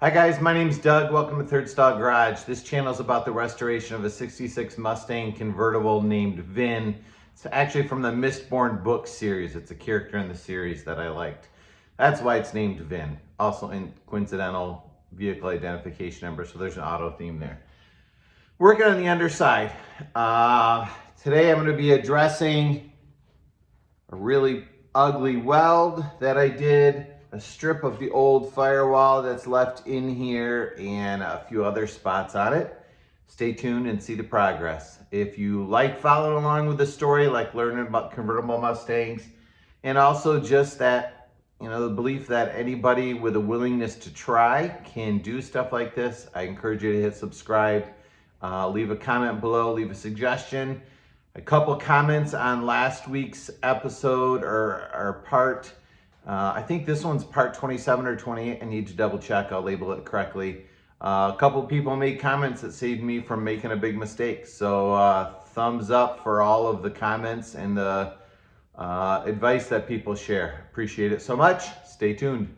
Hi guys, my name's Doug. Welcome to Third Stall Garage. This channel is about the restoration of a 66 Mustang convertible named Vin. It's actually from the Mistborn book series. It's a character in the series that I liked. That's why it's named Vin. Also in coincidental vehicle identification number, so there's an auto theme there. Working on the underside. Today I'm going to be addressing a really ugly weld that I did, a strip of the old firewall that's left in here, and a few other spots on it. Stay tuned and see the progress. If you like following along with the story, like learning about convertible Mustangs, and also just that, the belief that anybody with a willingness to try can do stuff like this, I encourage you to hit subscribe. Leave a comment below, leave a suggestion. A couple comments on last week's episode or part. I think this one's part 27 or 28. I need to double check. I'll label it correctly. A couple people made comments that saved me from making a big mistake. So thumbs up for all of the comments and the advice that people share. Appreciate it so much. Stay tuned.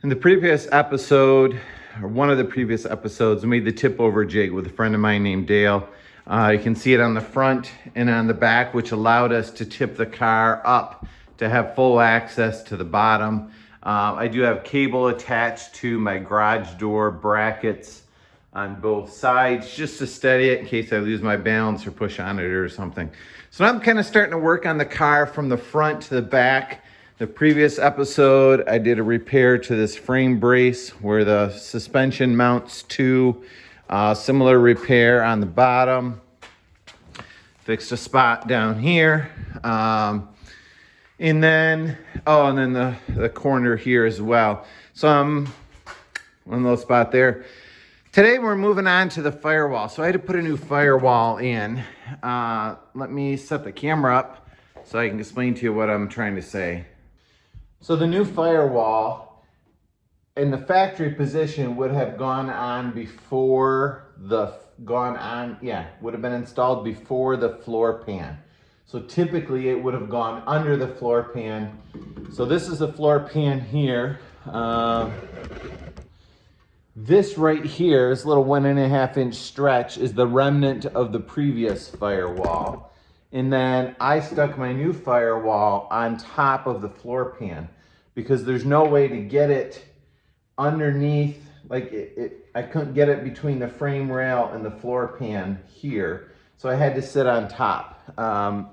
In the previous episode, or one of the previous episodes, I made the tip over jig with a friend of mine named Dale. You can see it on the front and on the back, which allowed us to tip the car up to have full access to the bottom. I do have cable attached to my garage door brackets on both sides just to steady it in case I lose my balance or push on it or something. So I'm kind of starting to work on the car from the front to the back. The previous episode, I did a repair to this frame brace where the suspension mounts to. Similar repair on the bottom. Fixed a spot down here. And then the corner here as well. So one little spot there. Today we're moving on to the firewall. So I had to put a new firewall in. Let me set the camera up so I can explain to you what I'm trying to say. So the new firewall in the factory position would have would have been installed before the floor pan. So typically it would have gone under the floor pan. So this is the floor pan here. This right here, this little 1.5 inch stretch is the remnant of the previous firewall. And then I stuck my new firewall on top of the floor pan because there's no way to get it underneath, I couldn't get it between the frame rail and the floor pan here. So I had to sit on top.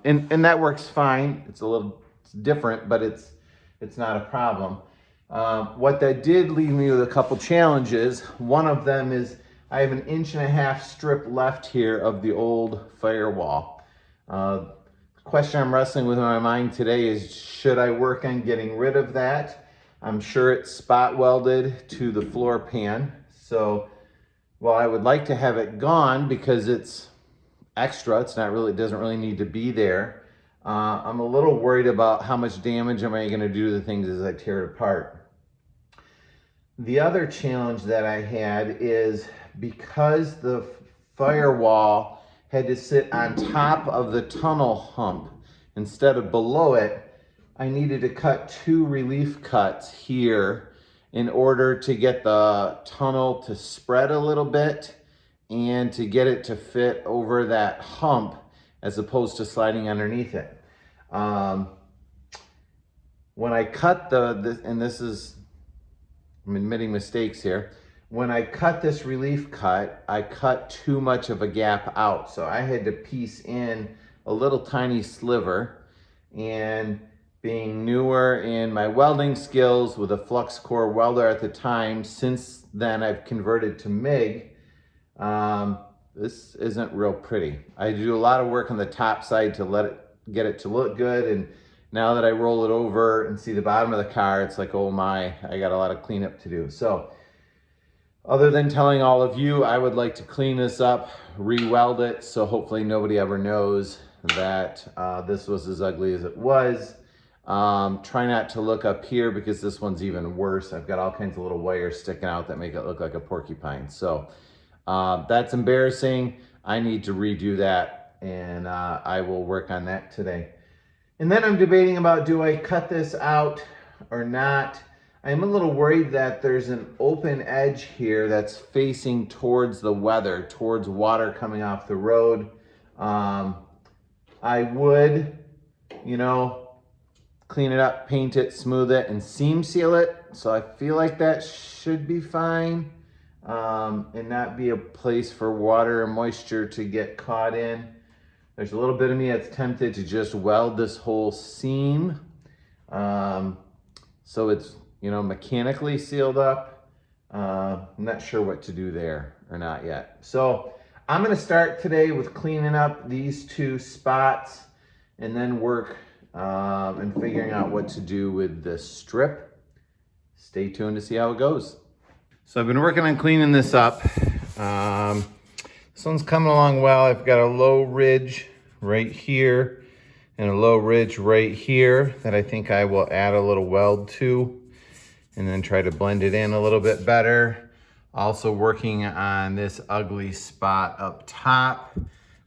And that works fine. It's different, but it's not a problem. What that did leave me with a couple challenges. One of them is I have an 1.5 inch strip left here of the old firewall. The question I'm wrestling with in my mind today is, should I work on getting rid of that? I'm sure it's spot welded to the floor pan. So while I would like to have it gone because it's extra, it doesn't really need to be there. I'm a little worried about how much damage am I going to do to the things as I tear it apart. The other challenge that I had is because the firewall had to sit on top of the tunnel hump instead of below it, I needed to cut 2 relief cuts here in order to get the tunnel to spread a little bit and to get it to fit over that hump as opposed to sliding underneath it. When I cut I'm admitting mistakes here. When I cut this relief cut, I cut too much of a gap out. So I had to piece in a little tiny sliver, and being newer in my welding skills with a flux core welder at the time, since then I've converted to MIG. This isn't real pretty. I do a lot of work on the top side to get it to look good, and now that I roll it over and see the bottom of the car, it's like, oh my, I got a lot of cleanup to do. So other than telling all of you, I would like to clean this up, re-weld it, so hopefully nobody ever knows that this was as ugly as it was. Try not to look up here because this one's even worse. I've got all kinds of little wires sticking out that make it look like a porcupine. So that's embarrassing. I need to redo that, and I will work on that today. And then I'm debating about, do I cut this out or not? I'm a little worried that there's an open edge here that's facing towards the weather, towards water coming off the road. I would, you know, clean it up, paint it, smooth it, and seam seal it. So I feel like that should be fine, and not be a place for water or moisture to get caught in. There's a little bit of me that's tempted to just weld this whole seam, so it's, you know, mechanically sealed up. I'm not sure what to do there or not yet. So I'm gonna start today with cleaning up these two spots, and then work and figuring out what to do with this strip. Stay tuned to see how it goes. So I've been working on cleaning this up. This one's coming along well. I've got a low ridge right here and a low ridge right here that I think I will add a little weld to, and then try to blend it in a little bit better. Also working on this ugly spot up top.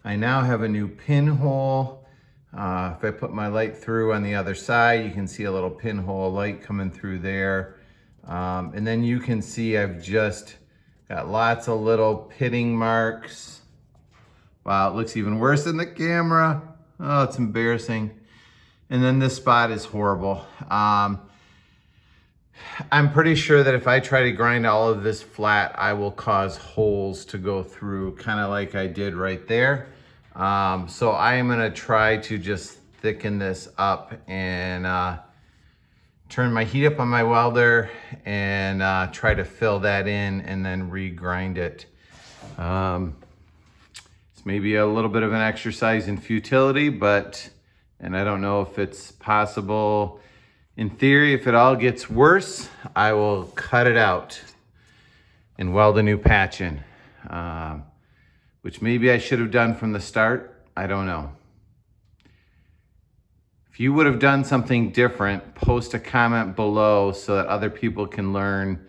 I now have a new pinhole. If I put my light through on the other side, you can see a little pinhole light coming through there. And then you can see I've just got lots of little pitting marks. Wow, it looks even worse in the camera. Oh, it's embarrassing. And then this spot is horrible. I'm pretty sure that if I try to grind all of this flat, I will cause holes to go through, kind of like I did right there. So I am gonna try to just thicken this up and turn my heat up on my welder and try to fill that in and then re-grind it. It's maybe a little bit of an exercise in futility, and I don't know if it's possible. In theory, if it all gets worse, I will cut it out and weld a new patch in, which maybe I should have done from the start. I don't know. If you would have done something different, post a comment below so that other people can learn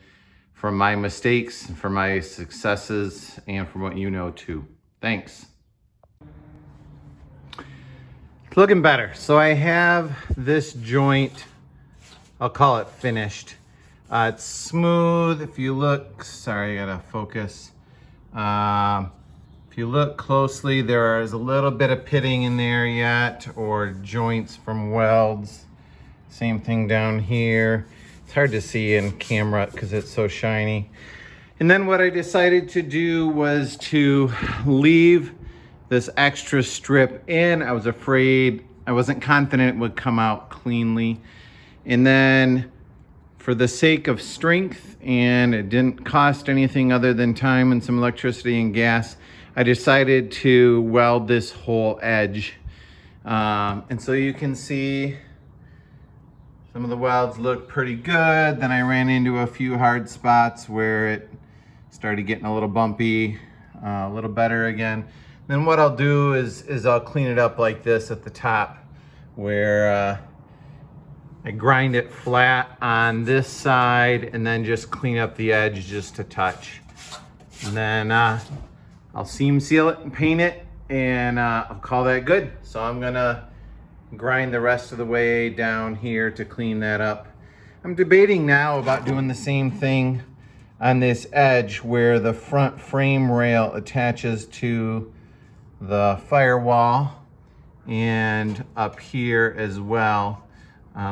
from my mistakes, from my successes, and from what you know too. Thanks. It's looking better. So I have this joint, I'll call it finished. It's smooth. If you look, sorry, I gotta focus. If you look closely, there is a little bit of pitting in there yet, or joints from welds. Same thing down here. It's hard to see in camera because it's so shiny. And then what I decided to do was to leave this extra strip in. I was afraid, I wasn't confident it would come out cleanly. And then for the sake of strength, and it didn't cost anything other than time and some electricity and gas, I decided to weld this whole edge. And so you can see some of the welds look pretty good. Then I ran into a few hard spots where it started getting a little bumpy, a little better again. Then what I'll do is I'll clean it up like this at the top, where I grind it flat on this side and then just clean up the edge just a touch. And then I'll seam seal it and paint it, and I'll call that good. So I'm gonna grind the rest of the way down here to clean that up. I'm debating now about doing the same thing on this edge where the front frame rail attaches to the firewall, and up here as well.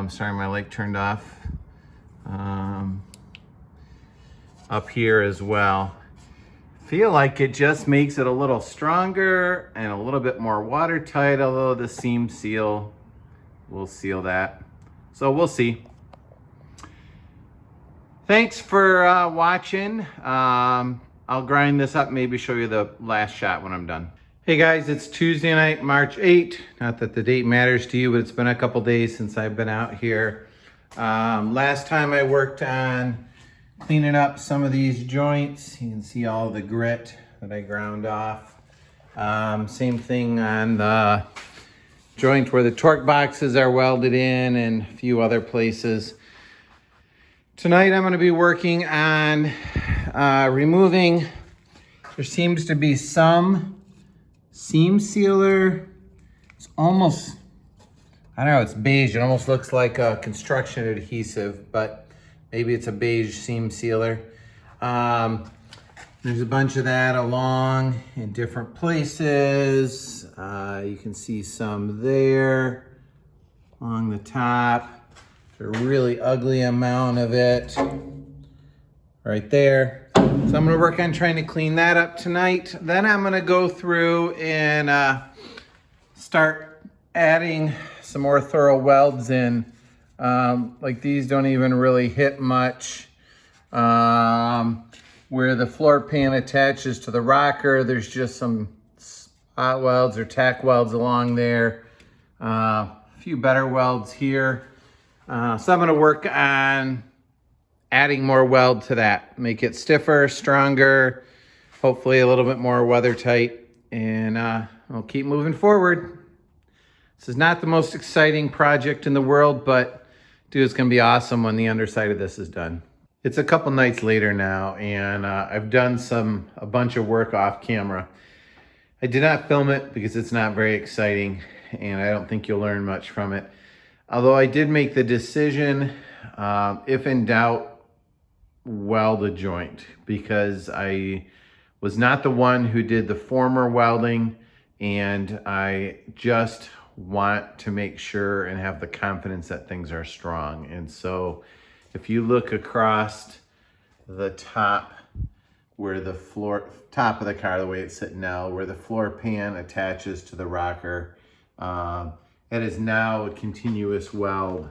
Sorry, my light turned off. Up here as well. Feel like it just makes it a little stronger and a little bit more watertight, although the seam seal will seal that. So we'll see. Thanks for watching. I'll grind this up, maybe show you the last shot when I'm done. Hey guys, it's Tuesday night, March 8th. Not that the date matters to you, but it's been a couple days since I've been out here. Last time I worked on cleaning up some of these joints. You can see all the grit that I ground off. Same thing on the joint where the torque boxes are welded in and a few other places. Tonight I'm going to be working on removing, there seems to be some seam sealer. It's almost, I don't know, it's beige. It almost looks like a construction adhesive, but maybe it's a beige seam sealer. There's a bunch of that along in different places. You can see some there along the top. There's a really ugly amount of it right there. So I'm gonna work on trying to clean that up tonight. Then I'm gonna go through and start adding some more thorough welds in. Like these don't even really hit much. Where the floor pan attaches to the rocker, there's just some spot welds or tack welds along there. A few better welds here. So I'm gonna work on adding more weld to that. Make it stiffer, stronger, hopefully a little bit more weather tight, and I'll keep moving forward. This is not the most exciting project in the world, but dude, it's gonna be awesome when the underside of this is done. It's a couple nights later now, and I've done a bunch of work off camera. I did not film it because it's not very exciting, and I don't think you'll learn much from it. Although I did make the decision, if in doubt, weld a joint, because I was not the one who did the former welding, and I just want to make sure and have the confidence that things are strong. And so if you look across the top where the top of the car, the way it's sitting now, where the floor pan attaches to the rocker, it is now a continuous weld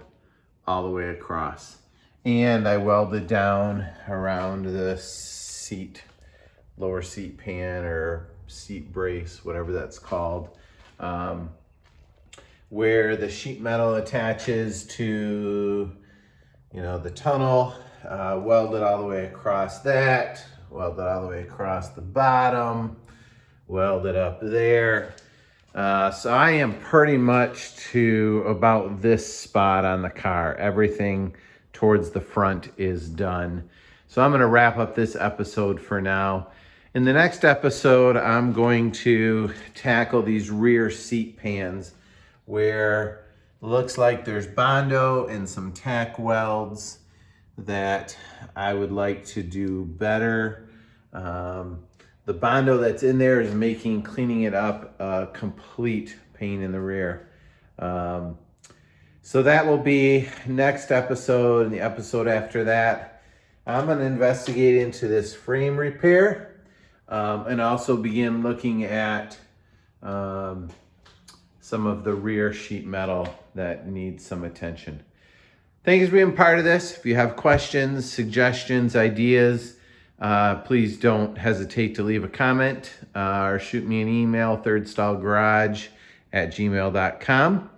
all the way across. And I welded down around the seat, lower seat pan or seat brace, whatever that's called, where the sheet metal attaches to the tunnel, welded all the way across that, welded all the way across the bottom, welded up there. So I am pretty much to about this spot on the car. Everything towards the front is done. So I'm gonna wrap up this episode for now. In the next episode, I'm going to tackle these rear seat pans where looks like there's Bondo and some tack welds that I would like to do better. The Bondo that's in there is making cleaning it up a complete pain in the rear. So that will be next episode, and the episode after that. I'm gonna investigate into this frame repair and also begin looking at some of the rear sheet metal that needs some attention. Thanks for being part of this. If you have questions, suggestions, ideas, please don't hesitate to leave a comment or shoot me an email, thirdstallgarage@gmail.com.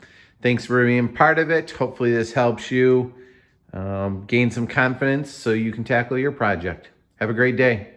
Thanks for being part of it. Hopefully this helps you gain some confidence so you can tackle your project. Have a great day.